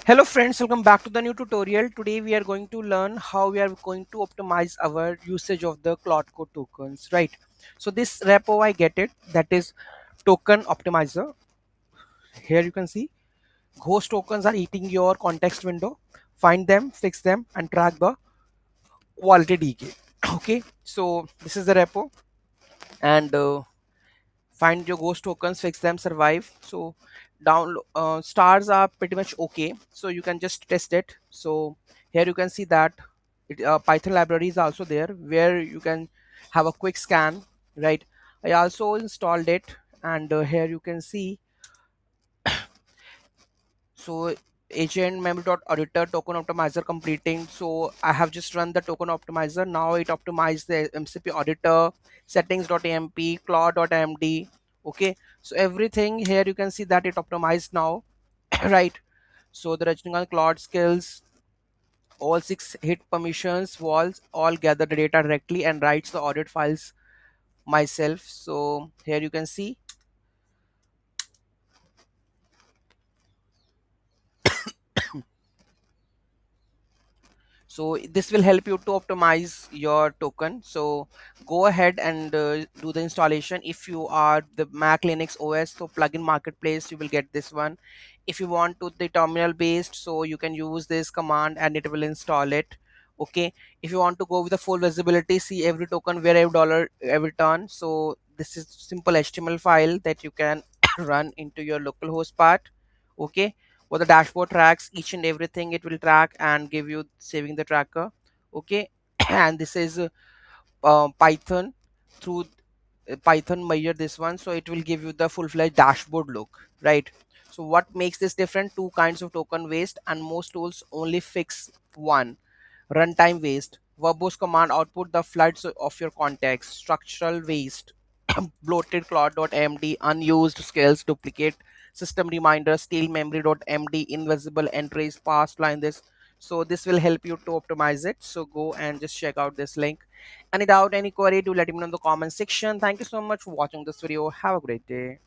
Hello friends, welcome back to the new tutorial. Today we are going to learn how we are going to optimize our usage of the Claude Code tokens, right? So this repo I get it, that is token optimizer. Here you can see ghost tokens are eating your context window. Find them, fix them, and track the quality decay. Okay, so this is the repo, and find your ghost tokens, fix them, survive. So down stars are pretty much okay, so you can just test it. So here you can see that Python library is also there where you can have a quick scan, right? I also installed it, and here you can see. So agent memory.auditor token optimizer completing. So I have just run the token optimizer. Now it optimized the MCP auditor settings.amp claude.md. Okay, so everything here you can see that it optimized now. Right? So the Rajnikant Claude skills, all 6 hit permissions walls, all gather the data directly and writes the audit files myself. So here you can see. So this will help you to optimize your token. So go ahead and do the installation. If you are the Mac Linux OS, so plugin marketplace, you will get this one. If you want to the terminal based, so you can use this command and it will install it. Okay, if you want to go with the full visibility, see every token where every dollar every turn. So this is simple HTML file that you can run into your local host part. Okay, what the dashboard tracks each and everything, it will track and give you saving the tracker. Okay, and this is Python. Through Python measure this one, so it will give you the full-fledged dashboard look, right? So what makes this different? Two kinds of token waste, and most tools only fix one: runtime waste. Verbose command output the floods of your context. Structural waste, bloated claude.md, unused scales, duplicate system reminder, steal memory.md, invisible entries, past line this. So this will help you to optimize it. So go and just check out this link. Any doubt, any query, do let me know in the comment section. Thank you so much for watching this video. Have a great day.